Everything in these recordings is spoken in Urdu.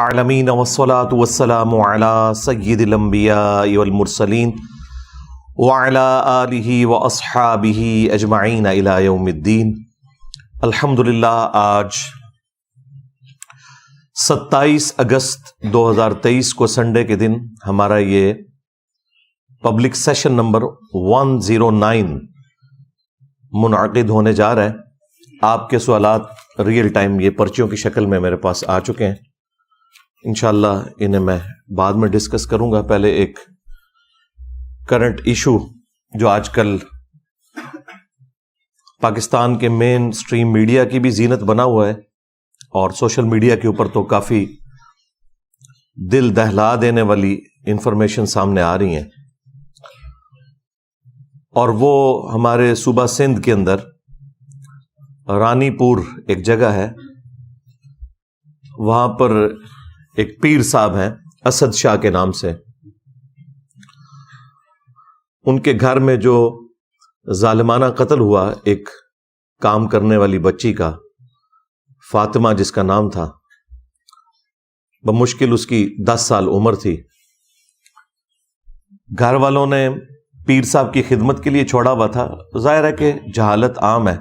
العالمین والصلاة والسلام علی سید الانبیاء والمرسلین وعلی آلہ واصحابہ اجمعین الی یوم الدین۔ الحمدللہ آج 27 اگست 2023 کو سنڈے کے دن ہمارا یہ پبلک سیشن نمبر 109 منعقد ہونے جا رہا ہے۔ آپ کے سوالات ریئل ٹائم یہ پرچیوں کی شکل میں میرے پاس آ چکے ہیں، انشاءاللہ انہیں میں بعد میں ڈسکس کروں گا۔ پہلے ایک کرنٹ ایشو جو آج کل پاکستان کے مین سٹریم میڈیا کی بھی زینت بنا ہوا ہے اور سوشل میڈیا کے اوپر تو کافی دل دہلا دینے والی انفارمیشن سامنے آ رہی ہیں، اور وہ ہمارے صوبہ سندھ کے اندر رانی پور ایک جگہ ہے، وہاں پر ایک پیر صاحب ہیں اسد شاہ کے نام سے، ان کے گھر میں جو ظالمانہ قتل ہوا ایک کام کرنے والی بچی کا، فاطمہ جس کا نام تھا، بمشکل اس کی 10 سال عمر تھی۔ گھر والوں نے پیر صاحب کی خدمت کے لیے چھوڑا ہوا تھا۔ ظاہر ہے کہ جہالت عام ہے،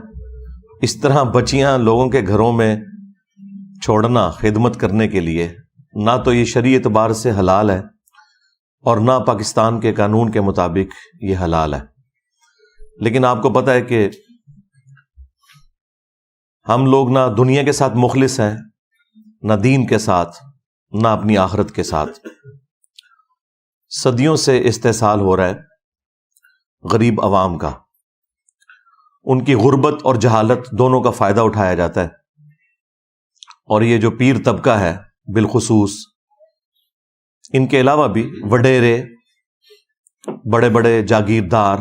اس طرح بچیاں لوگوں کے گھروں میں چھوڑنا خدمت کرنے کے لیے نہ تو یہ شرعی اعتبار سے حلال ہے اور نہ پاکستان کے قانون کے مطابق یہ حلال ہے۔ لیکن آپ کو پتہ ہے کہ ہم لوگ نہ دنیا کے ساتھ مخلص ہیں، نہ دین کے ساتھ، نہ اپنی آخرت کے ساتھ۔ صدیوں سے استحصال ہو رہا ہے غریب عوام کا، ان کی غربت اور جہالت دونوں کا فائدہ اٹھایا جاتا ہے، اور یہ جو پیر طبقہ ہے بالخصوص، ان کے علاوہ بھی وڈیرے، بڑے بڑے جاگیردار،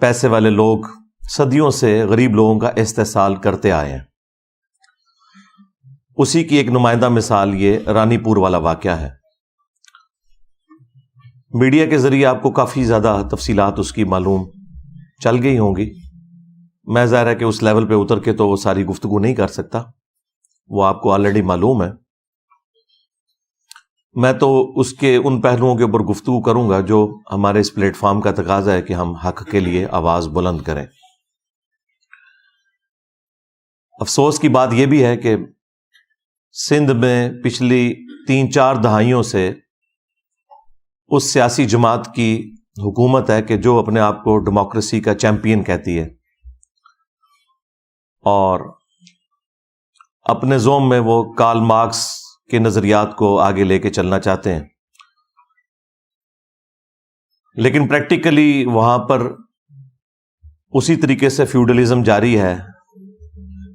پیسے والے لوگ صدیوں سے غریب لوگوں کا استحصال کرتے آئے ہیں۔ اسی کی ایک نمائندہ مثال یہ رانی پور والا واقعہ ہے۔ میڈیا کے ذریعے آپ کو کافی زیادہ تفصیلات اس کی معلوم چل گئی ہوں گی، میں ظاہر ہے کہ اس لیول پہ اتر کے تو وہ ساری گفتگو نہیں کر سکتا، وہ آپ کو آلریڈی معلوم ہے۔ میں تو اس کے ان پہلوؤں کے اوپر گفتگو کروں گا جو ہمارے اس پلیٹ فارم کا تقاضا ہے کہ ہم حق کے لیے آواز بلند کریں۔ افسوس کی بات یہ بھی ہے کہ سندھ میں پچھلی 3-4 دہائیوں سے اس سیاسی جماعت کی حکومت ہے کہ جو اپنے آپ کو ڈیموکریسی کا چیمپئن کہتی ہے، اور اپنے زوم میں وہ کارل مارکس کے نظریات کو آگے لے کے چلنا چاہتے ہیں، لیکن پریکٹیکلی وہاں پر اسی طریقے سے فیوڈلزم جاری ہے،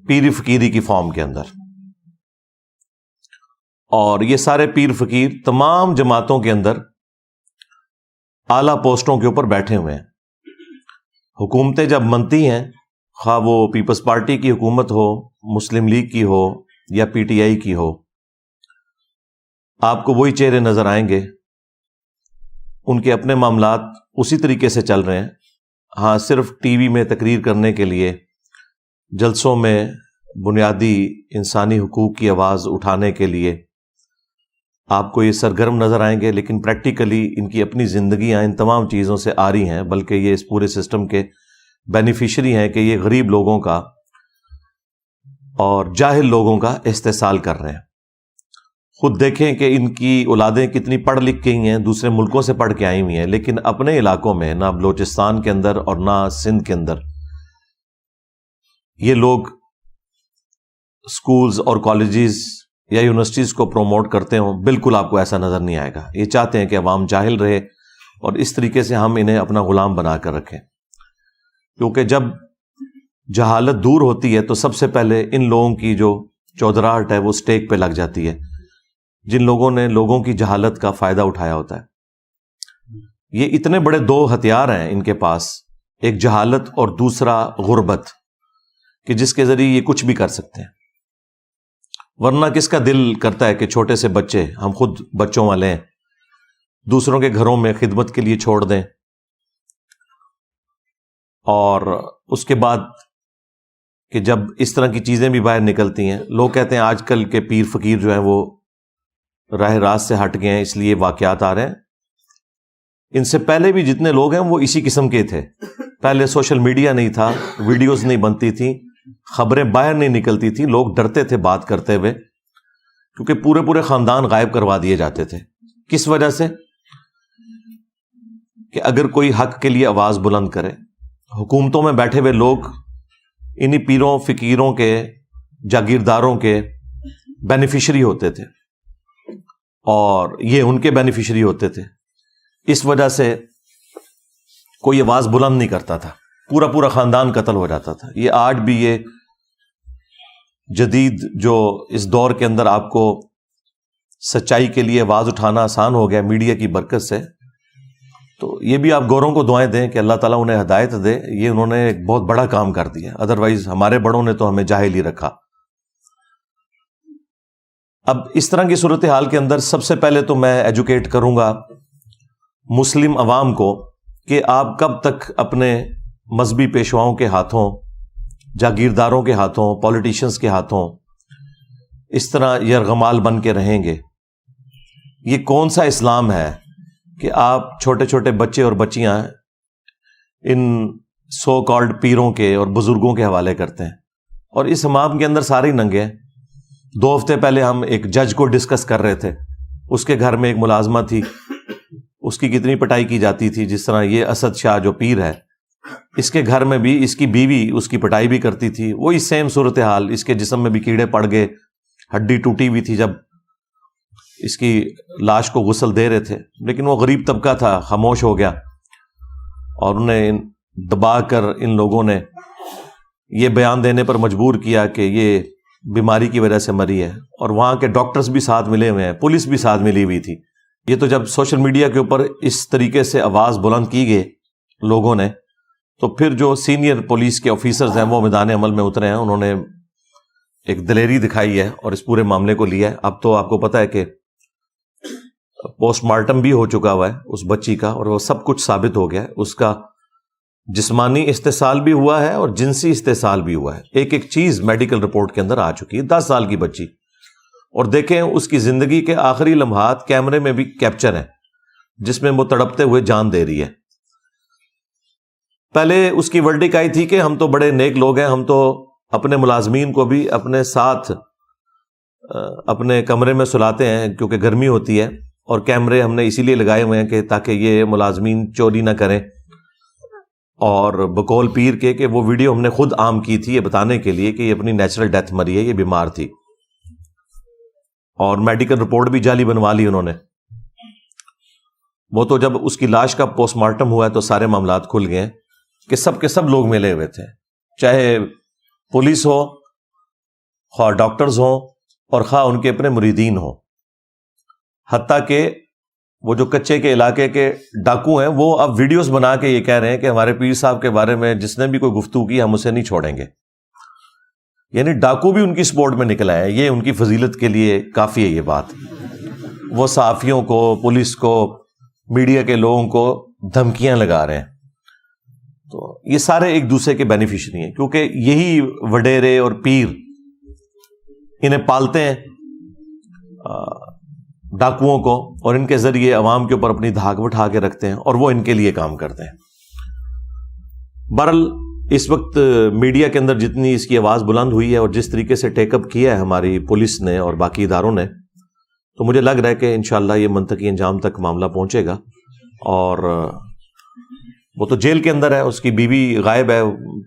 پیر فقیری کی فارم کے اندر، اور یہ سارے پیر فقیر تمام جماعتوں کے اندر اعلیٰ پوسٹوں کے اوپر بیٹھے ہوئے ہیں۔ حکومتیں جب بنتی ہیں، خواہ وہ پیپلز پارٹی کی حکومت ہو، مسلم لیگ کی ہو یا پی ٹی آئی کی ہو، آپ کو وہی چہرے نظر آئیں گے، ان کے اپنے معاملات اسی طریقے سے چل رہے ہیں۔ ہاں، صرف ٹی وی میں تقریر کرنے کے لیے، جلسوں میں بنیادی انسانی حقوق کی آواز اٹھانے کے لیے آپ کو یہ سرگرم نظر آئیں گے، لیکن پریکٹیکلی ان کی اپنی زندگیاں ان تمام چیزوں سے آ رہی ہیں، بلکہ یہ اس پورے سسٹم کے بینیفیشری ہیں کہ یہ غریب لوگوں کا اور جاہل لوگوں کا استحصال کر رہے ہیں۔ خود دیکھیں کہ ان کی اولادیں کتنی پڑھ لکھ گئی ہیں، دوسرے ملکوں سے پڑھ کے آئی ہوئی ہیں، لیکن اپنے علاقوں میں نہ بلوچستان کے اندر اور نہ سندھ کے اندر یہ لوگ سکولز اور کالجز یا یونیورسٹیز کو پروموٹ کرتے ہوں، بالکل آپ کو ایسا نظر نہیں آئے گا۔ یہ چاہتے ہیں کہ عوام جاہل رہے اور اس طریقے سے ہم انہیں اپنا غلام بنا کر رکھیں، کیونکہ جب جہالت دور ہوتی ہے تو سب سے پہلے ان لوگوں کی جو چودراہٹ ہے وہ سٹیک پہ لگ جاتی ہے، جن لوگوں نے لوگوں کی جہالت کا فائدہ اٹھایا ہوتا ہے۔ یہ اتنے بڑے 2 ہتھیار ہیں ان کے پاس، ایک جہالت اور دوسرا غربت، کہ جس کے ذریعے یہ کچھ بھی کر سکتے ہیں۔ ورنہ کس کا دل کرتا ہے کہ چھوٹے سے بچے، ہم خود بچوں والے ہیں، دوسروں کے گھروں میں خدمت کے لیے چھوڑ دیں، اور اس کے بعد کہ جب اس طرح کی چیزیں بھی باہر نکلتی ہیں، لوگ کہتے ہیں آج کل کے پیر فقیر جو ہیں وہ راہ راست سے ہٹ گئے ہیں اس لیے واقعات آ رہے ہیں۔ ان سے پہلے بھی جتنے لوگ ہیں وہ اسی قسم کے تھے۔ پہلے سوشل میڈیا نہیں تھا، ویڈیوز نہیں بنتی تھیں، خبریں باہر نہیں نکلتی تھیں، لوگ ڈرتے تھے بات کرتے ہوئے، کیونکہ پورے پورے خاندان غائب کروا دیے جاتے تھے۔ کس وجہ سے؟ کہ اگر کوئی حق کے لیے آواز بلند کرے، حکومتوں میں بیٹھے ہوئے لوگ انہی پیروں فقیروں کے جاگیرداروں کے بینیفیشری ہوتے تھے اور یہ ان کے بینیفیشری ہوتے تھے، اس وجہ سے کوئی آواز بلند نہیں کرتا تھا، پورا پورا خاندان قتل ہو جاتا تھا۔ یہ آج بھی یہ جدید جو اس دور کے اندر آپ کو سچائی کے لیے آواز اٹھانا آسان ہو گیا میڈیا کی برکت سے، تو یہ بھی آپ گوروں کو دعائیں دیں کہ اللہ تعالیٰ انہیں ہدایت دے، یہ انہوں نے ایک بہت بڑا کام کر دیا، ادروائز ہمارے بڑوں نے تو ہمیں جاہل ہی رکھا۔ اب اس طرح کی صورتحال کے اندر سب سے پہلے تو میں ایجوکیٹ کروں گا مسلم عوام کو کہ آپ کب تک اپنے مذہبی پیشواؤں کے ہاتھوں، جاگیرداروں کے ہاتھوں، پولیٹیشنز کے ہاتھوں اس طرح یرغمال بن کے رہیں گے؟ یہ کون سا اسلام ہے کہ آپ چھوٹے چھوٹے بچے اور بچیاں ان سو کالڈ پیروں کے اور بزرگوں کے حوالے کرتے ہیں؟ اور اس حمام کے اندر سارے ننگے ہیں۔ 2 ہفتے پہلے ہم ایک جج کو ڈسکس کر رہے تھے، اس کے گھر میں ایک ملازمہ تھی، اس کی کتنی پٹائی کی جاتی تھی، جس طرح یہ اسد شاہ جو پیر ہے اس کے گھر میں بھی اس کی بیوی اس کی پٹائی بھی کرتی تھی، وہی سیم صورتحال، اس کے جسم میں بھی کیڑے پڑ گئے، ہڈی ٹوٹی ہوئی تھی جب اس کی لاش کو غسل دے رہے تھے، لیکن وہ غریب طبقہ تھا، خاموش ہو گیا، اور انہیں دبا کر ان لوگوں نے یہ بیان دینے پر مجبور کیا کہ یہ بیماری کی وجہ سے مری ہے، اور وہاں کے ڈاکٹرز بھی ساتھ ملے ہوئے ہیں، پولیس بھی ساتھ ملی ہوئی تھی۔ یہ تو جب سوشل میڈیا کے اوپر اس طریقے سے آواز بلند کی گئی لوگوں نے، تو پھر جو سینئر پولیس کے آفیسرز ہیں وہ میدان عمل میں اترے ہیں، انہوں نے ایک دلیری دکھائی ہے اور اس پورے معاملے کو لیا ہے۔ اب تو آپ کو پتہ ہے کہ پوسٹ مارٹم بھی ہو چکا ہوا ہے اس بچی کا، اور وہ سب کچھ ثابت ہو گیا ہے، اس کا جسمانی استحصال بھی ہوا ہے اور جنسی استحصال بھی ہوا ہے، ایک ایک چیز میڈیکل رپورٹ کے اندر آ چکی ہے۔ 10 سال کی بچی، اور دیکھیں اس کی زندگی کے آخری لمحات کیمرے میں بھی کیپچر ہیں، جس میں وہ تڑپتے ہوئے جان دے رہی ہے۔ پہلے اس کی ورڈک آئی تھی کہ ہم تو بڑے نیک لوگ ہیں، ہم تو اپنے ملازمین کو بھی اپنے ساتھ اپنے کمرے میں سلاتے ہیں کیونکہ گرمی ہوتی ہے، اور کیمرے ہم نے اسی لیے لگائے ہوئے ہیں کہ تاکہ یہ ملازمین چوری نہ کریں، اور بقول پیر کے کہ وہ ویڈیو ہم نے خود عام کی تھی یہ بتانے کے لیے کہ یہ اپنی نیچرل ڈیتھ مری ہے، یہ بیمار تھی، اور میڈیکل رپورٹ بھی جعلی بنوا لی انہوں نے۔ وہ تو جب اس کی لاش کا پوسٹ مارٹم ہوا ہے تو سارے معاملات کھل گئے کہ سب کے سب لوگ ملے ہوئے تھے، چاہے پولیس ہو، خواہ ڈاکٹرز ہوں، اور خواہ ان کے اپنے مریدین ہوں، حتیٰ کہ وہ جو کچے کے علاقے کے ڈاکو ہیں وہ اب ویڈیوز بنا کے یہ کہہ رہے ہیں کہ ہمارے پیر صاحب کے بارے میں جس نے بھی کوئی گفتگو کی ہم اسے نہیں چھوڑیں گے۔ یعنی ڈاکو بھی ان کی سپورٹ میں نکلا ہے، یہ ان کی فضیلت کے لیے کافی ہے یہ بات۔ وہ صحافیوں کو، پولیس کو، میڈیا کے لوگوں کو دھمکیاں لگا رہے ہیں، تو یہ سارے ایک دوسرے کے بینیفیشری ہیں، کیونکہ یہی وڈیرے اور پیر انہیں پالتے ہیں ڈاکوؤں کو، اور ان کے ذریعے عوام کے اوپر اپنی دھاک بٹھا کے رکھتے ہیں، اور وہ ان کے لیے کام کرتے ہیں۔ بہرحال اس وقت میڈیا کے اندر جتنی اس کی آواز بلند ہوئی ہے اور جس طریقے سے ٹیک اپ کیا ہے ہماری پولیس نے اور باقی اداروں نے، تو مجھے لگ رہا ہے کہ انشاءاللہ یہ منطقی انجام تک معاملہ پہنچے گا، اور وہ تو جیل کے اندر ہے، اس کی بیوی غائب ہے،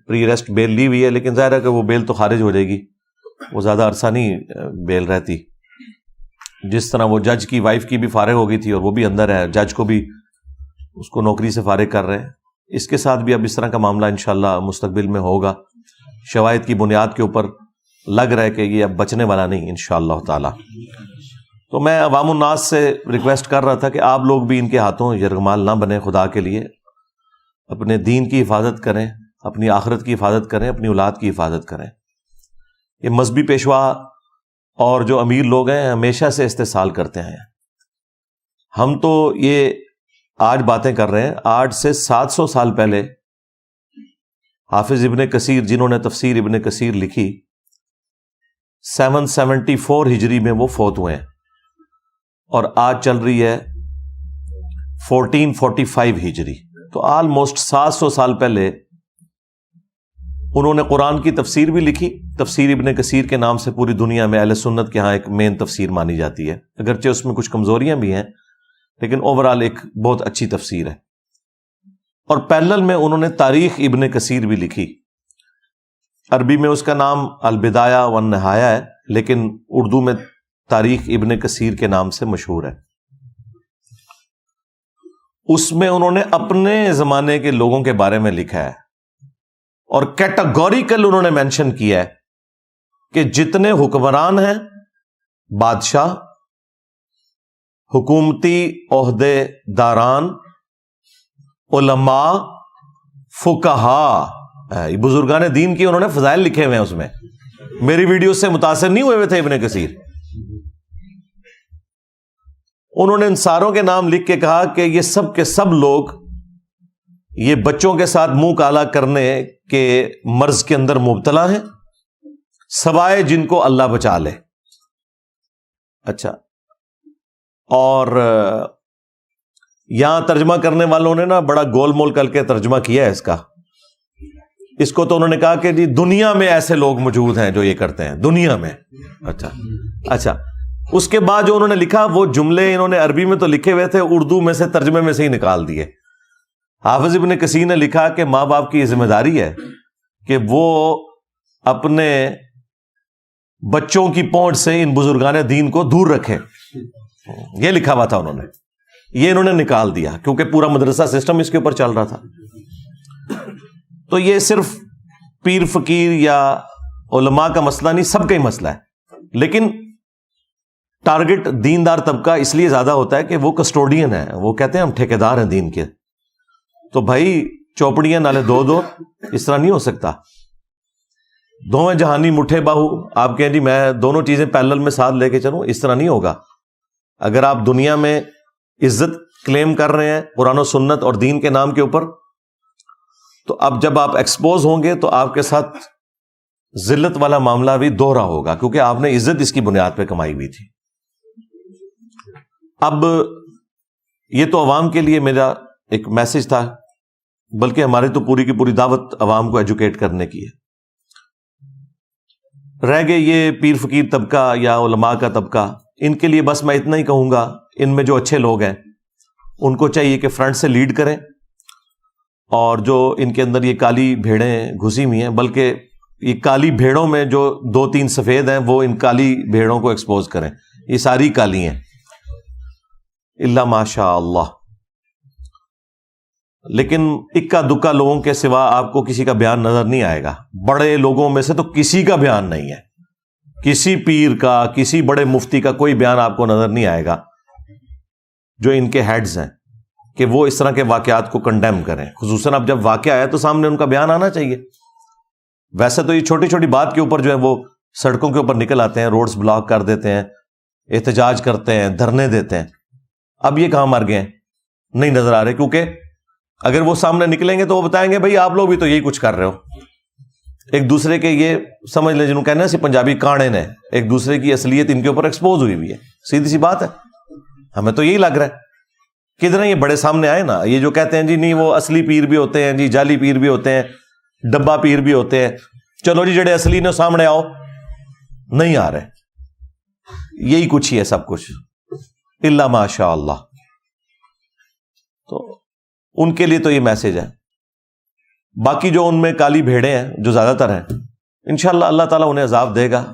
پری ریسٹ بیل لی ہوئی ہے، لیکن ظاہر ہے کہ وہ بیل تو خارج ہو جائے گی، وہ زیادہ عرصہ نہیں بیل رہتی۔ جس طرح وہ جج کی وائف کی بھی فارغ ہو گئی تھی اور وہ بھی اندر ہے، جج کو بھی اس کو نوکری سے فارغ کر رہے ہیں، اس کے ساتھ بھی اب اس طرح کا معاملہ انشاءاللہ مستقبل میں ہوگا۔ شواہد کی بنیاد کے اوپر لگ رہا ہے کہ یہ اب بچنے والا نہیں انشاءاللہ تعالی۔ تو میں عوام الناس سے ریکویسٹ کر رہا تھا کہ آپ لوگ بھی ان کے ہاتھوں یرغمال نہ بنیں، خدا کے لیے اپنے دین کی حفاظت کریں، اپنی آخرت کی حفاظت کریں، اپنی اولاد کی حفاظت کریں۔ یہ مذہبی پیشوا اور جو امیر لوگ ہیں ہمیشہ سے استحصال کرتے ہیں، ہم تو یہ آج باتیں کر رہے ہیں، آج سے 700 سال پہلے حافظ ابن کثیر جنہوں نے تفسیر ابن کثیر لکھی 774 ہجری میں وہ فوت ہوئے ہیں اور آج چل رہی ہے 1445 ہجری، تو آلموسٹ 700 سال پہلے انہوں نے قرآن کی تفسیر بھی لکھی. تفسیر ابن کثیر کے نام سے پوری دنیا میں اہل سنت کے ہاں ایک مین تفسیر مانی جاتی ہے، اگرچہ اس میں کچھ کمزوریاں بھی ہیں لیکن اوورال ایک بہت اچھی تفسیر ہے. اور پیرلل میں انہوں نے تاریخ ابن کثیر بھی لکھی. عربی میں اس کا نام البدایہ والنہایہ ہے لیکن اردو میں تاریخ ابن کثیر کے نام سے مشہور ہے. اس میں انہوں نے اپنے زمانے کے لوگوں کے بارے میں لکھا ہے اور کیٹاگوریکل انہوں نے مینشن کیا ہے کہ جتنے حکمران ہیں، بادشاہ، حکومتی عہدے داران، علماء، فقہا، بزرگان دین کی انہوں نے فضائل لکھے ہوئے ہیں. اس میں میری ویڈیو سے متاثر نہیں ہوئے تھے ابن کثیر. انہوں نے ان ساروں کے نام لکھ کے کہا کہ یہ سب کے سب لوگ یہ بچوں کے ساتھ منہ کالا کرنے کے مرض کے اندر مبتلا ہیں سوائے جن کو اللہ بچا لے. اچھا، اور یہاں ترجمہ کرنے والوں نے نا بڑا گول مول کر کے ترجمہ کیا ہے اس کو تو انہوں نے کہا کہ جی دنیا میں ایسے لوگ موجود ہیں جو یہ کرتے ہیں دنیا میں. اچھا اس کے بعد جو انہوں نے لکھا وہ جملے انہوں نے عربی میں تو لکھے ہوئے تھے، اردو میں سے ترجمے میں سے ہی نکال دیے. حافظ ابن کثیر نے لکھا کہ ماں باپ کی یہ ذمہ داری ہے کہ وہ اپنے بچوں کی پہنچ سے ان بزرگان دین کو دور رکھیں. یہ لکھا ہوا تھا انہوں نے، یہ انہوں نے نکال دیا کیونکہ پورا مدرسہ سسٹم اس کے اوپر چل رہا تھا. تو یہ صرف پیر فقیر یا علماء کا مسئلہ نہیں، سب کا ہی مسئلہ ہے. لیکن ٹارگٹ دیندار طبقہ اس لیے زیادہ ہوتا ہے کہ وہ کسٹوڈین ہے، وہ کہتے ہیں ہم ٹھیکیدار ہیں دین کے. تو بھائی چوپڑیاں نالے دو اس طرح نہیں ہو سکتا. دونوں جہانی مٹھے باہو، آپ کہیں جی میں دونوں چیزیں پیرلل میں ساتھ لے کے چلوں، اس طرح نہیں ہوگا. اگر آپ دنیا میں عزت کلیم کر رہے ہیں قرآن و سنت اور دین کے نام کے اوپر، تو اب جب آپ ایکسپوز ہوں گے تو آپ کے ساتھ ذلت والا معاملہ بھی دوہرا ہوگا کیونکہ آپ نے عزت اس کی بنیاد پہ کمائی ہوئی تھی. اب یہ تو عوام کے لیے میرا ایک میسج تھا، بلکہ ہماری تو پوری کی پوری دعوت عوام کو ایجوکیٹ کرنے کی ہے. رہ گئے یہ پیر فقیر طبقہ یا علماء کا طبقہ، ان کے لیے بس میں اتنا ہی کہوں گا، ان میں جو اچھے لوگ ہیں ان کو چاہیے کہ فرنٹ سے لیڈ کریں، اور جو ان کے اندر یہ کالی بھیڑیں گھسی ہوئی ہیں، بلکہ یہ کالی بھیڑوں میں جو 2-3 سفید ہیں وہ ان کالی بھیڑوں کو ایکسپوز کریں. یہ ساری کالی ہیں الا ماشاء اللہ. لیکن اکا دکا لوگوں کے سوا آپ کو کسی کا بیان نظر نہیں آئے گا. بڑے لوگوں میں سے تو کسی کا بیان نہیں ہے، کسی پیر کا، کسی بڑے مفتی کا کوئی بیان آپ کو نظر نہیں آئے گا جو ان کے ہیڈز ہیں کہ وہ اس طرح کے واقعات کو کنڈیم کریں. خصوصاً اب جب واقعہ آیا تو سامنے ان کا بیان آنا چاہیے. ویسے تو یہ چھوٹی چھوٹی بات کے اوپر جو ہے وہ سڑکوں کے اوپر نکل آتے ہیں، روڈز بلاک کر دیتے ہیں، احتجاج کرتے ہیں، دھرنے دیتے ہیں. اب یہ کہاں مر گئے ہیں؟ نہیں نظر آ رہے، کیونکہ اگر وہ سامنے نکلیں گے تو وہ بتائیں گے بھائی آپ لوگ بھی تو یہی کچھ کر رہے ہو. ایک دوسرے کے یہ سمجھ لیں جنہوں کہنا سی پنجابی کانے نے، ایک دوسرے کی اصلیت ان کے اوپر ایکسپوز ہوئی ہے. سیدھی سی بات ہے، ہمیں تو یہی لگ رہا ہے. کدھر یہ بڑے سامنے آئے نا، یہ جو کہتے ہیں جی نہیں وہ اصلی پیر بھی ہوتے ہیں، جی جعلی پیر بھی ہوتے ہیں، ڈبا پیر بھی ہوتے ہیں. چلو جی جڑے اصلی نے سامنے آؤ، نہیں آ رہے. یہی کچھ ہی ہے سب کچھ الا ماشاء اللہ. تو ان کے لیے تو یہ میسج ہے. باقی جو ان میں کالی بھیڑیں ہیں جو زیادہ تر ہیں، انشاءاللہ اللہ تعالیٰ انہیں عذاب دے گا.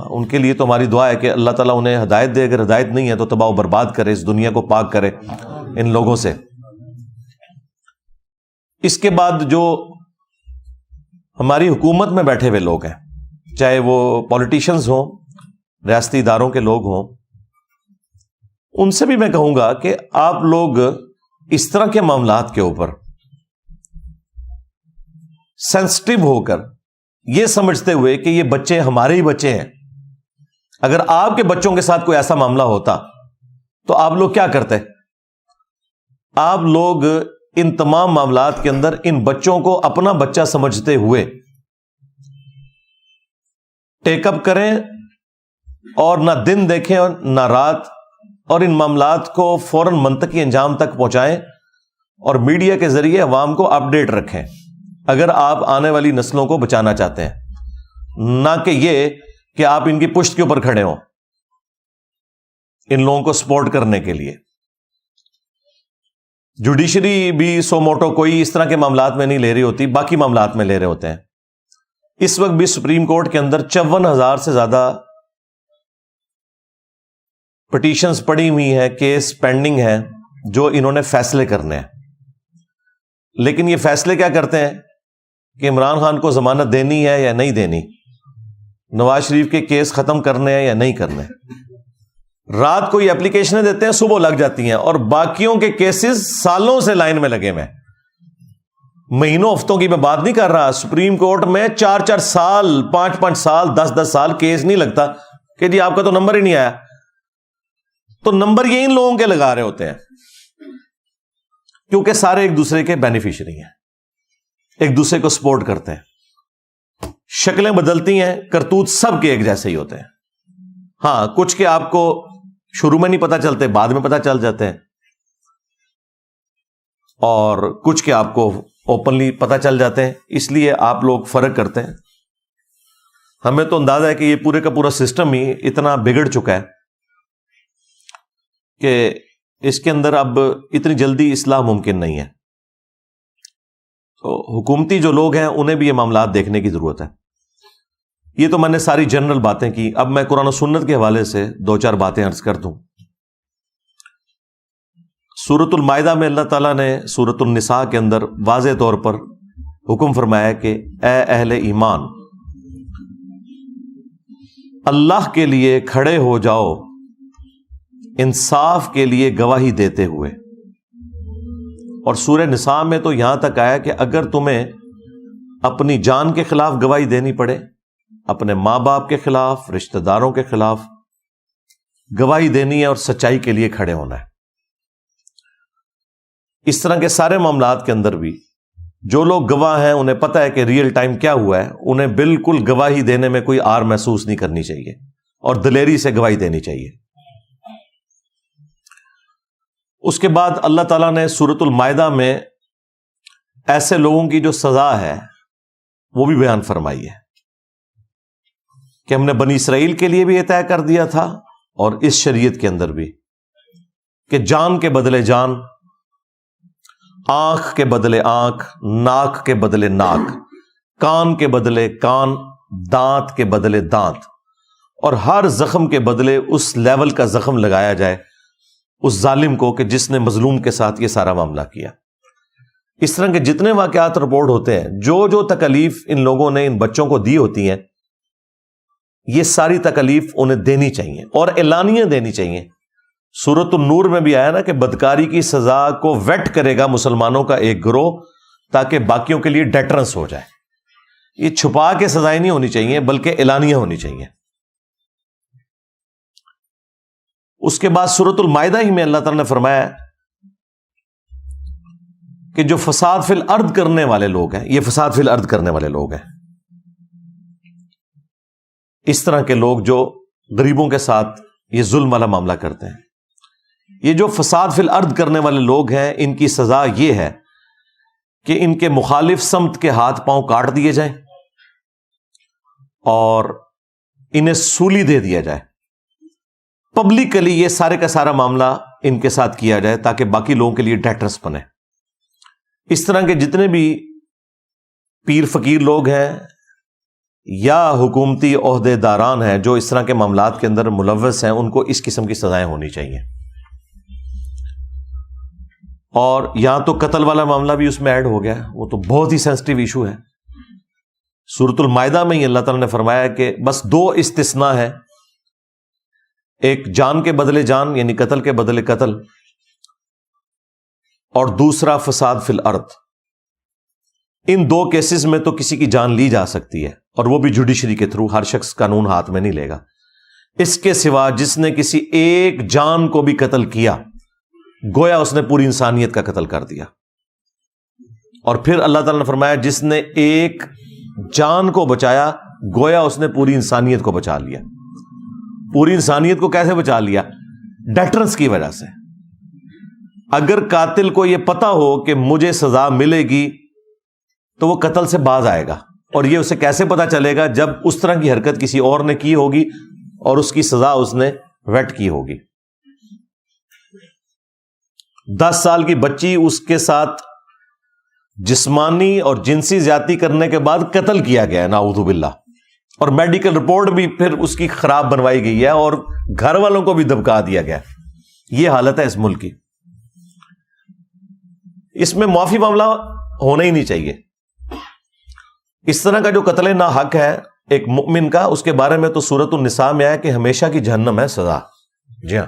ان کے لیے تو ہماری دعا ہے کہ اللہ تعالیٰ انہیں ہدایت دے، اگر ہدایت نہیں ہے تو تباہ و برباد کرے، اس دنیا کو پاک کرے ان لوگوں سے. اس کے بعد جو ہماری حکومت میں بیٹھے ہوئے لوگ ہیں، چاہے وہ پولیٹیشنز ہوں، ریاستی اداروں کے لوگ ہوں، ان سے بھی میں کہوں گا کہ آپ لوگ اس طرح کے معاملات کے اوپر سینسٹیو ہو کر یہ سمجھتے ہوئے کہ یہ بچے ہمارے ہی بچے ہیں، اگر آپ کے بچوں کے ساتھ کوئی ایسا معاملہ ہوتا تو آپ لوگ کیا کرتے؟ آپ لوگ ان تمام معاملات کے اندر ان بچوں کو اپنا بچہ سمجھتے ہوئے ٹیک اپ کریں اور نہ دن دیکھیں اور نہ رات، اور ان معاملات کو فوراً منطقی انجام تک پہنچائیں اور میڈیا کے ذریعے عوام کو اپڈیٹ رکھیں اگر آپ آنے والی نسلوں کو بچانا چاہتے ہیں، نہ کہ یہ کہ آپ ان کی پشت کے اوپر کھڑے ہوں ان لوگوں کو سپورٹ کرنے کے لیے۔ جوڈیشری بھی سو موٹو کوئی اس طرح کے معاملات میں نہیں لے رہی ہوتی، باقی معاملات میں لے رہے ہوتے ہیں۔ اس وقت بھی سپریم کورٹ کے اندر 54,000 سے زیادہ پٹیشنز پڑی ہوئی ہیں، کیس پینڈنگ ہیں جو انہوں نے فیصلے کرنے ہیں۔ لیکن یہ فیصلے کیا کرتے ہیں کہ عمران خان کو ضمانت دینی ہے یا نہیں دینی، نواز شریف کے کیس ختم کرنے ہیں یا نہیں کرنے۔ رات کو یہ اپلیکیشنیں دیتے ہیں، صبح لگ جاتی ہیں، اور باقیوں کے کیسز سالوں سے لائن میں لگے ہوئے ہیں۔ مہینوں ہفتوں کی میں بات نہیں کر رہا، سپریم کورٹ میں 4 سال 5 سال 10 سال کیس نہیں لگتا کہ جی آپ کا تو نمبر ہی نہیں آیا۔ تو نمبر یہ ان لوگوں کے لگا رہے ہوتے ہیں کیونکہ سارے ایک دوسرے کے بینیفیشری ہیں، ایک دوسرے کو سپورٹ کرتے ہیں۔ شکلیں بدلتی ہیں، کرتوت سب کے ایک جیسے ہی ہوتے ہیں۔ ہاں، کچھ کے آپ کو شروع میں نہیں پتہ چلتے، بعد میں پتہ چل جاتے ہیں، اور کچھ کے آپ کو اوپنلی پتہ چل جاتے ہیں، اس لیے آپ لوگ فرق کرتے ہیں۔ ہمیں تو اندازہ ہے کہ یہ پورے کا پورا سسٹم ہی اتنا بگڑ چکا ہے کہ اس کے اندر اب اتنی جلدی اصلاح ممکن نہیں ہے۔ تو حکومتی جو لوگ ہیں انہیں بھی یہ معاملات دیکھنے کی ضرورت ہے۔ یہ تو میں نے ساری جنرل باتیں کی، اب میں قرآن و سنت کے حوالے سے 2-4 باتیں عرض کر دوں۔ سورۃ المائدہ میں اللہ تعالیٰ نے سورۃ النساء کے اندر واضح طور پر حکم فرمایا کہ اے اہل ایمان، اللہ کے لیے کھڑے ہو جاؤ انصاف کے لیے گواہی دیتے ہوئے۔ اور سورہ نساء میں تو یہاں تک آیا کہ اگر تمہیں اپنی جان کے خلاف گواہی دینی پڑے، اپنے ماں باپ کے خلاف، رشتہ داروں کے خلاف گواہی دینی ہے اور سچائی کے لیے کھڑے ہونا ہے۔ اس طرح کے سارے معاملات کے اندر بھی جو لوگ گواہ ہیں انہیں پتہ ہے کہ ریئل ٹائم کیا ہوا ہے، انہیں بالکل گواہی دینے میں کوئی آر محسوس نہیں کرنی چاہیے اور دلیری سے گواہی دینی چاہیے۔ اس کے بعد اللہ تعالیٰ نے سورۃ المائدہ میں ایسے لوگوں کی جو سزا ہے وہ بھی بیان فرمائی ہے کہ ہم نے بنی اسرائیل کے لیے بھی یہ طے کر دیا تھا اور اس شریعت کے اندر بھی کہ جان کے بدلے جان، آنکھ کے بدلے آنکھ، ناک کے بدلے ناک، کان کے بدلے کان، دانت کے بدلے دانت، اور ہر زخم کے بدلے اس لیول کا زخم لگایا جائے اس ظالم کو کہ جس نے مظلوم کے ساتھ یہ سارا معاملہ کیا۔ اس طرح کے جتنے واقعات رپورٹ ہوتے ہیں، جو تکلیف ان لوگوں نے ان بچوں کو دی ہوتی ہیں، یہ ساری تکلیف انہیں دینی چاہیے اور اعلانیہ دینی چاہیے۔ سورۃ النور میں بھی آیا نا کہ بدکاری کی سزا کو ویٹ کرے گا مسلمانوں کا ایک گروہ تاکہ باقیوں کے لیے ڈیٹرنس ہو جائے۔ یہ چھپا کے سزائیں نہیں ہونی چاہیے بلکہ اعلانیہ ہونی چاہیے۔ اس کے بعد سورۃ المائدہ ہی میں اللہ تعالیٰ نے فرمایا کہ جو فساد فی الارض کرنے والے لوگ ہیں، یہ فساد فی الارض کرنے والے لوگ ہیں، اس طرح کے لوگ جو غریبوں کے ساتھ یہ ظلم والا معاملہ کرتے ہیں، یہ جو فساد فی الارض کرنے والے لوگ ہیں، ان کی سزا یہ ہے کہ ان کے مخالف سمت کے ہاتھ پاؤں کاٹ دیے جائیں اور انہیں سولی دے دیا جائے۔ پبلکلی یہ سارے کا سارا معاملہ ان کے ساتھ کیا جائے تاکہ باقی لوگوں کے لیے ڈیٹرس بنے۔ اس طرح کے جتنے بھی پیر فقیر لوگ ہیں یا حکومتی عہدے داران ہیں جو اس طرح کے معاملات کے اندر ملوث ہیں، ان کو اس قسم کی سزائیں ہونی چاہیے۔ اور یہاں تو قتل والا معاملہ بھی اس میں ایڈ ہو گیا، وہ تو بہت ہی سینسٹیو ایشو ہے۔ سورۃ المائدہ میں ہی اللہ تعالیٰ نے فرمایا کہ بس 2 استثناء ہے، ایک جان کے بدلے جان یعنی قتل کے بدلے قتل، اور دوسرا فساد فی الارض۔ ان 2 کیسز میں تو کسی کی جان لی جا سکتی ہے اور وہ بھی جوڈیشری کے تھرو، ہر شخص قانون ہاتھ میں نہیں لے گا۔ اس کے سوا جس نے کسی ایک جان کو بھی قتل کیا، گویا اس نے پوری انسانیت کا قتل کر دیا۔ اور پھر اللہ تعالیٰ نے فرمایا جس نے ایک جان کو بچایا گویا اس نے پوری انسانیت کو بچا لیا. پوری انسانیت کو کیسے بچا لیا؟ ڈیٹرنس کی وجہ سے. اگر قاتل کو یہ پتا ہو کہ مجھے سزا ملے گی تو وہ قتل سے باز آئے گا. اور یہ اسے کیسے پتا چلے گا؟ جب اس طرح کی حرکت کسی اور نے کی ہوگی اور اس کی سزا اس نے ویٹ کی ہوگی. 10 سال کی بچی اس کے ساتھ جسمانی اور جنسی زیادتی کرنے کے بعد قتل کیا گیا ہے نعوذ باللہ, اور میڈیکل رپورٹ بھی پھر اس کی خراب بنوائی گئی ہے اور گھر والوں کو بھی دبکا دیا گیا. یہ حالت ہے اس ملک کی. اس میں معافی معاملہ ہونا ہی نہیں چاہیے. اس طرح کا جو قتل ناحق ہے ایک مؤمن کا, اس کے بارے میں تو سورۃ النساء میں آیا کہ ہمیشہ کی جہنم ہے سزا. جی ہاں,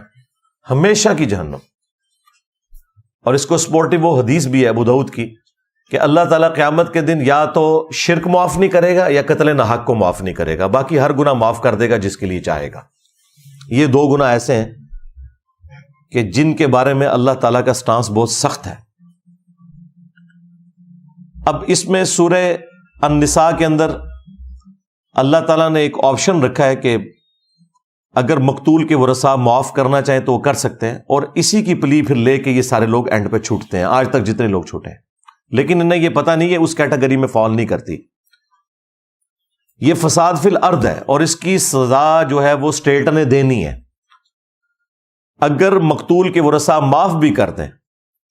ہمیشہ کی جہنم. اور اس کو سپورٹو وہ حدیث بھی ہے ابو داؤد کی کہ اللہ تعالیٰ قیامت کے دن یا تو شرک معاف نہیں کرے گا یا قتل ناحق کو معاف نہیں کرے گا, باقی ہر گناہ معاف کر دے گا جس کے لیے چاہے گا. یہ 2 گناہ ایسے ہیں کہ جن کے بارے میں اللہ تعالیٰ کا سٹانس بہت سخت ہے. اب اس میں سورہ النساء کے اندر اللہ تعالیٰ نے ایک آپشن رکھا ہے کہ اگر مقتول کے ورثاء معاف کرنا چاہیں تو وہ کر سکتے ہیں, اور اسی کی پلی پھر لے کے یہ سارے لوگ اینڈ پہ چھوٹتے ہیں. آج تک جتنے لوگ چھوٹے ہیں, لیکن انہیں یہ پتا نہیں ہے اس کیٹیگری میں فال نہیں کرتی. یہ فساد فی الارض ہے اور اس کی سزا جو ہے وہ اسٹیٹ نے دینی ہے. اگر مقتول کے ورثاء معاف بھی کر دیں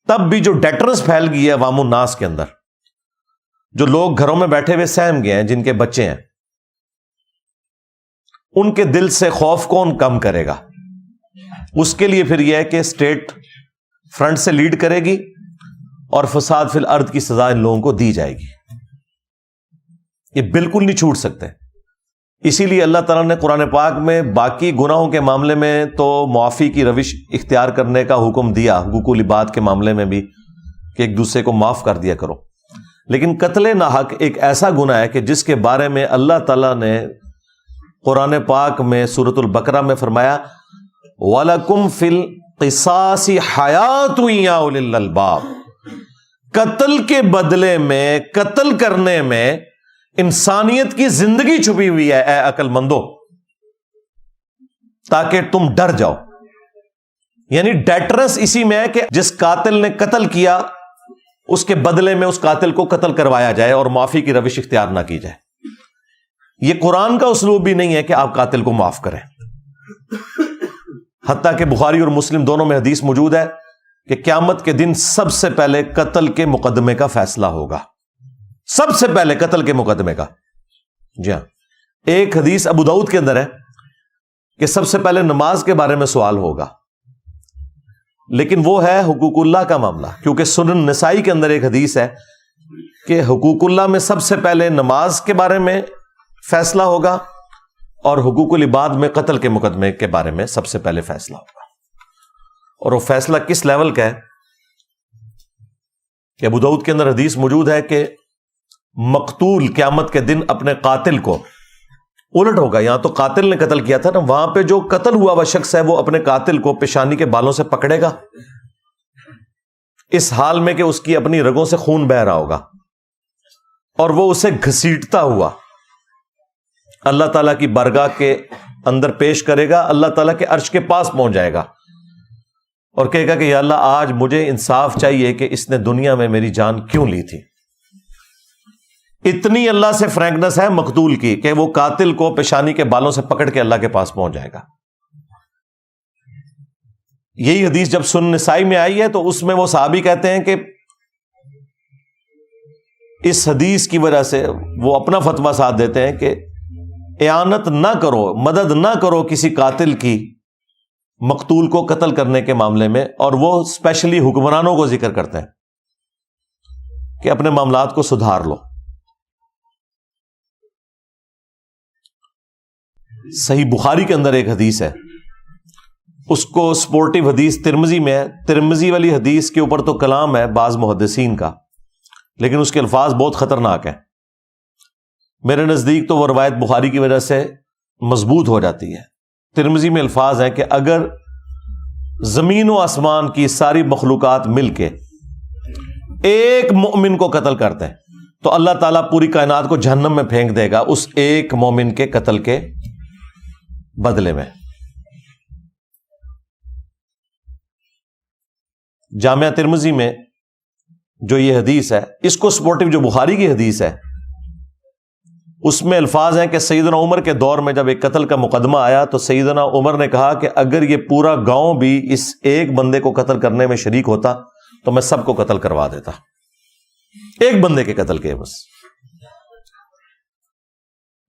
تب بھی جو ڈیٹرنس پھیل گئی ہے عوام الناس کے اندر, جو لوگ گھروں میں بیٹھے ہوئے سہم گئے ہیں, جن کے بچے ہیں, ان کے دل سے خوف کون کم کرے گا؟ اس کے لیے پھر یہ ہے کہ اسٹیٹ فرنٹ سے لیڈ کرے گی اور فساد فی الارض کی سزا ان لوگوں کو دی جائے گی. یہ بالکل نہیں چھوٹ سکتے. اسی لیے اللہ تعالیٰ نے قرآن پاک میں باقی گناہوں کے معاملے میں تو معافی کی روش اختیار کرنے کا حکم دیا, حقوق العباد کے معاملے میں بھی کہ ایک دوسرے کو معاف کر دیا کرو. لیکن قتل ناحق ایک ایسا گناہ ہے کہ جس کے بارے میں اللہ تعالیٰ نے قرآن پاک میں سورۃ البقرہ میں فرمایا وَلَكُمْ فِي الْقِصَاصِ حَيَاةٌ يَا أُولِي الْأَلْبَابِ. قتل کے بدلے میں, قتل کرنے میں انسانیت کی زندگی چھپی ہوئی ہے اے عقل مندو, تاکہ تم ڈر جاؤ. یعنی ڈیٹرنس اسی میں ہے کہ جس قاتل نے قتل کیا اس کے بدلے میں اس قاتل کو قتل کروایا جائے اور معافی کی روش اختیار نہ کی جائے. یہ قرآن کا اسلوب بھی نہیں ہے کہ آپ قاتل کو معاف کریں. حتیٰ کہ بخاری اور مسلم دونوں میں حدیث موجود ہے کہ قیامت کے دن سب سے پہلے قتل کے مقدمے کا فیصلہ ہوگا. سب سے پہلے قتل کے مقدمے کا. جی ہاں, ایک حدیث ابو داؤد کے اندر ہے کہ سب سے پہلے نماز کے بارے میں سوال ہوگا, لیکن وہ ہے حقوق اللہ کا معاملہ, کیونکہ سنن نسائی کے اندر ایک حدیث ہے کہ حقوق اللہ میں سب سے پہلے نماز کے بارے میں فیصلہ ہوگا اور حقوق العباد میں قتل کے مقدمے کے بارے میں سب سے پہلے فیصلہ ہوگا. اور وہ فیصلہ کس لیول کا ہے کہ ابو داؤد کے اندر حدیث موجود ہے کہ مقتول قیامت کے دن اپنے قاتل کو الٹ ہوگا. یہاں تو قاتل نے قتل کیا تھا نا, وہاں پہ جو قتل ہوا وہ شخص ہے وہ اپنے قاتل کو پیشانی کے بالوں سے پکڑے گا, اس حال میں کہ اس کی اپنی رگوں سے خون بہ رہا ہوگا, اور وہ اسے گھسیٹتا ہوا اللہ تعالیٰ کی بارگاہ کے اندر پیش کرے گا. اللہ تعالیٰ کے عرش کے پاس پہنچ جائے گا اور کہے گا کہ یا اللہ آج مجھے انصاف چاہیے کہ اس نے دنیا میں میری جان کیوں لی تھی. اتنی اللہ سے فرینکنس ہے مقتول کی کہ وہ قاتل کو پیشانی کے بالوں سے پکڑ کے اللہ کے پاس پہنچ جائے گا. یہی حدیث جب سنن نسائی میں آئی ہے تو اس میں وہ صحابی کہتے ہیں کہ اس حدیث کی وجہ سے وہ اپنا فتویٰ ساتھ دیتے ہیں کہ اعانت نہ کرو, مدد نہ کرو کسی قاتل کی مقتول کو قتل کرنے کے معاملے میں. اور وہ اسپیشلی حکمرانوں کو ذکر کرتے ہیں کہ اپنے معاملات کو سدھار لو. صحیح بخاری کے اندر ایک حدیث ہے, اس کو سپورٹو حدیث ترمذی میں ہے. ترمذی والی حدیث کے اوپر تو کلام ہے بعض محدثین کا, لیکن اس کے الفاظ بہت خطرناک ہیں. میرے نزدیک تو وہ روایت بخاری کی وجہ سے مضبوط ہو جاتی ہے. ترمذی میں الفاظ ہیں کہ اگر زمین و آسمان کی ساری مخلوقات مل کے ایک مومن کو قتل کرتے ہیں تو اللہ تعالیٰ پوری کائنات کو جہنم میں پھینک دے گا اس ایک مومن کے قتل کے بدلے میں. جامعہ ترمذی میں جو یہ حدیث ہے اس کو سپورٹو جو بخاری کی حدیث ہے اس میں الفاظ ہیں کہ سیدنا عمر کے دور میں جب ایک قتل کا مقدمہ آیا تو سیدنا عمر نے کہا کہ اگر یہ پورا گاؤں بھی اس ایک بندے کو قتل کرنے میں شریک ہوتا تو میں سب کو قتل کروا دیتا. ایک بندے کے قتل کے بس.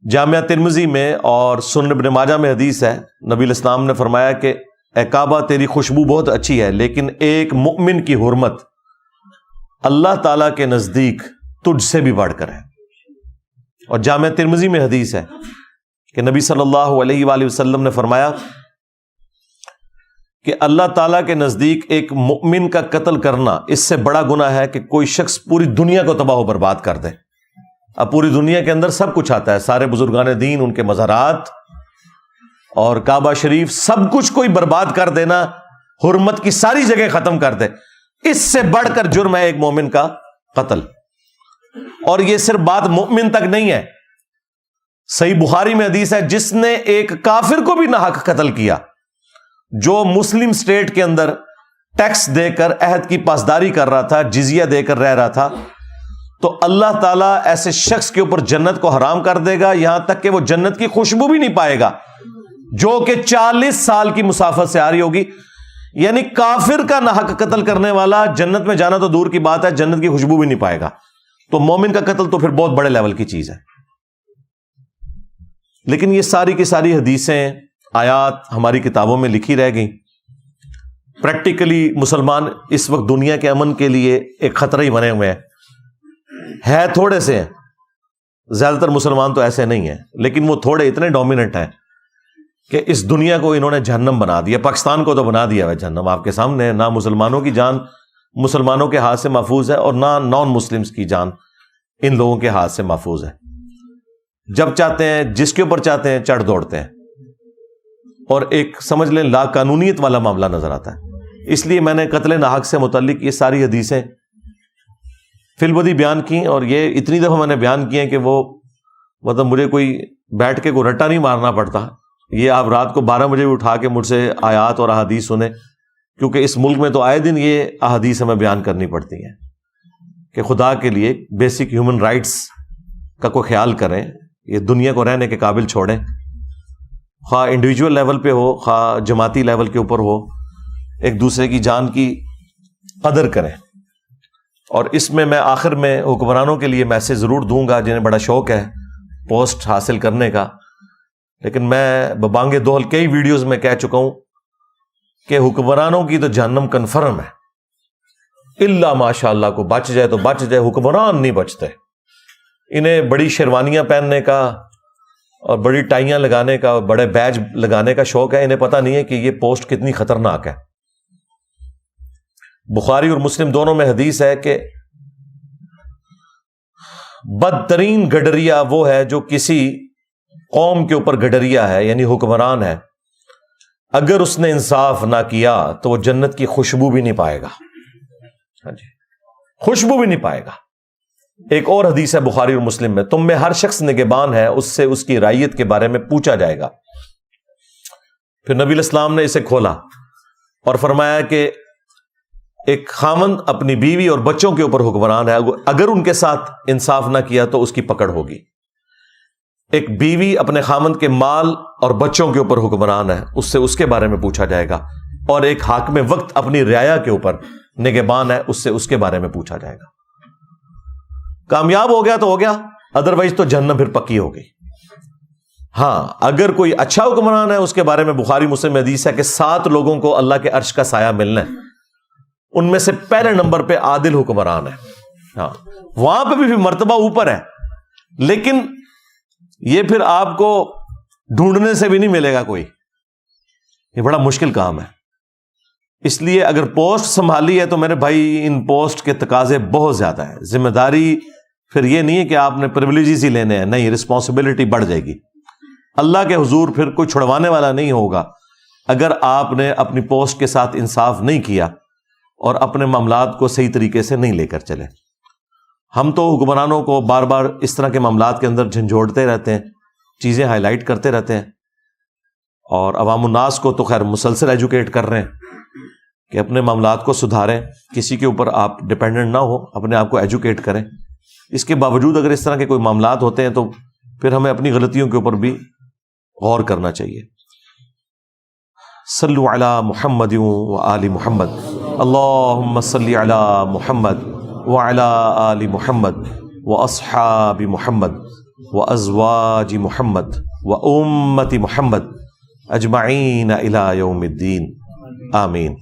جامعہ ترمذی میں اور سنن ابن ماجہ میں حدیث ہے نبی علیہ السلام نے فرمایا کہ اے کعبہ تیری خوشبو بہت اچھی ہے لیکن ایک مؤمن کی حرمت اللہ تعالیٰ کے نزدیک تجھ سے بھی بڑھ کر ہے. اور جامعہ ترمذی میں حدیث ہے کہ نبی صلی اللہ علیہ وآلہ وسلم نے فرمایا کہ اللہ تعالیٰ کے نزدیک ایک مؤمن کا قتل کرنا اس سے بڑا گناہ ہے کہ کوئی شخص پوری دنیا کو تباہ و برباد کر دے. اب پوری دنیا کے اندر سب کچھ آتا ہے, سارے بزرگان دین, ان کے مزارات اور کعبہ شریف, سب کچھ کوئی برباد کر دینا, حرمت کی ساری جگہ ختم کر دے, اس سے بڑھ کر جرم ہے ایک مومن کا قتل. اور یہ صرف بات مومن تک نہیں ہے, صحیح بخاری میں حدیث ہے جس نے ایک کافر کو بھی ناحق قتل کیا جو مسلم سٹیٹ کے اندر ٹیکس دے کر عہد کی پاسداری کر رہا تھا, جزیہ دے کر رہ رہا تھا, تو اللہ تعالیٰ ایسے شخص کے اوپر جنت کو حرام کر دے گا یہاں تک کہ وہ جنت کی خوشبو بھی نہیں پائے گا جو کہ 40 سال کی مسافت سے آ رہی ہوگی. یعنی کافر کا ناحق قتل کرنے والا جنت میں جانا تو دور کی بات ہے, جنت کی خوشبو بھی نہیں پائے گا. تو مومن کا قتل تو پھر بہت بڑے لیول کی چیز ہے. لیکن یہ ساری کی ساری حدیثیں, آیات ہماری کتابوں میں لکھی رہ گئیں. پریکٹیکلی مسلمان اس وقت دنیا کے امن کے لیے ایک خطرہ ہی بنے ہوئے ہیں تھوڑے سے ہیں, زیادہ تر مسلمان تو ایسے نہیں ہیں, لیکن وہ تھوڑے اتنے ڈومیننٹ ہیں کہ اس دنیا کو انہوں نے جہنم بنا دیا. پاکستان کو تو بنا دیا ہے جہنم, آپ کے سامنے ہے. نہ مسلمانوں کی جان مسلمانوں کے ہاتھ سے محفوظ ہے اور نہ نان مسلمز کی جان ان لوگوں کے ہاتھ سے محفوظ ہے. جب چاہتے ہیں جس کے اوپر چاہتے ہیں چڑھ دوڑتے ہیں اور ایک سمجھ لیں لا قانونیت والا معاملہ نظر آتا ہے. اس لیے میں نے قتل ناحق سے متعلق یہ ساری حدیثیں فی البدی بیان کی, اور یہ اتنی دفعہ میں نے بیان کی ہیں کہ وہ مطلب مجھے کوئی بیٹھ کے کوئی رٹا نہیں مارنا پڑتا. یہ آپ رات کو 12 بجے بھی اٹھا کے مجھ سے آیات اور احادیث سنیں, کیونکہ اس ملک میں تو آئے دن یہ احادیث ہمیں بیان کرنی پڑتی ہیں کہ خدا کے لیے بیسک ہیومن رائٹس کا کوئی خیال کریں, یہ دنیا کو رہنے کے قابل چھوڑیں, خواہ انڈیویجول لیول پہ ہو خواہ جماعتی لیول کے اوپر ہو, ایک دوسرے کی جان کی قدر کریں. اور اس میں آخر میں حکمرانوں کے لیے میسج ضرور دوں گا جنہیں بڑا شوق ہے پوسٹ حاصل کرنے کا, لیکن میں ببانگ دوہل کئی ویڈیوز میں کہہ چکا ہوں کہ حکمرانوں کی تو جہنم کنفرم ہے, اللہ ماشاء اللہ کو بچ جائے تو بچ جائے, حکمران نہیں بچتے. انہیں بڑی شیروانیاں پہننے کا اور بڑی ٹائیاں لگانے کا اور بڑے بیج لگانے کا شوق ہے, انہیں پتہ نہیں ہے کہ یہ پوسٹ کتنی خطرناک ہے. بخاری اور مسلم دونوں میں حدیث ہے کہ بدترین گڈریا وہ ہے جو کسی قوم کے اوپر گڈریا ہے, یعنی حکمران ہے, اگر اس نے انصاف نہ کیا تو وہ جنت کی خوشبو بھی نہیں پائے گا. ہاں جی, خوشبو بھی نہیں پائے گا. ایک اور حدیث ہے بخاری اور مسلم میں, تم میں ہر شخص نگہبان ہے, اس سے اس کی رعیت کے بارے میں پوچھا جائے گا. پھر نبی علیہ السلام نے اسے کھولا اور فرمایا کہ ایک خاوند اپنی بیوی اور بچوں کے اوپر حکمران ہے, اگر ان کے ساتھ انصاف نہ کیا تو اس کی پکڑ ہوگی. ایک بیوی اپنے خاوند کے مال اور بچوں کے اوپر حکمران ہے, اس سے اس کے بارے میں پوچھا جائے گا. اور ایک حاکم وقت اپنی رعایا کے اوپر نگہبان ہے, اس سے اس کے بارے میں پوچھا جائے گا. کامیاب ہو گیا تو ہو گیا, ادروائز تو جہنم پھر پکی ہو گئی. ہاں, اگر کوئی اچھا حکمران ہے اس کے بارے میں بخاری مسلم میں حدیث ہے کہ 7 لوگوں کو اللہ کے عرش کا سایہ ملنا ہے, ان میں سے پہلے نمبر پہ عادل حکمران ہے. ہاں, وہاں پہ بھی مرتبہ اوپر ہے, لیکن یہ پھر آپ کو ڈھونڈنے سے بھی نہیں ملے گا کوئی, یہ بڑا مشکل کام ہے. اس لیے اگر پوسٹ سنبھالی ہے تو میرے بھائی ان پوسٹ کے تقاضے بہت زیادہ ہیں. ذمہ داری پھر یہ نہیں ہے کہ آپ نے پریویلیجز ہی لینے ہیں, نہیں, رسپانسبلٹی بڑھ جائے گی. اللہ کے حضور پھر کوئی چھڑوانے والا نہیں ہوگا اگر آپ نے اپنی پوسٹ کے ساتھ انصاف نہیں کیا اور اپنے معاملات کو صحیح طریقے سے نہیں لے کر چلیں۔ ہم تو حکمرانوں کو بار بار اس طرح کے معاملات کے اندر جھنجھوڑتے رہتے ہیں، چیزیں ہائی لائٹ کرتے رہتے ہیں، اور عوام الناس کو تو خیر مسلسل ایجوکیٹ کر رہے ہیں کہ اپنے معاملات کو سدھاریں، کسی کے اوپر آپ ڈپینڈنٹ نہ ہو، اپنے آپ کو ایجوکیٹ کریں۔ اس کے باوجود اگر اس طرح کے کوئی معاملات ہوتے ہیں تو پھر ہمیں اپنی غلطیوں کے اوپر بھی غور کرنا چاہیے۔ صلو علی محمد و آل محمد، اللہم صلی علی محمد وعلی آل محمد واصحاب محمد وازواج محمد وامت محمد اجمعین الی یوم الدین، آمین۔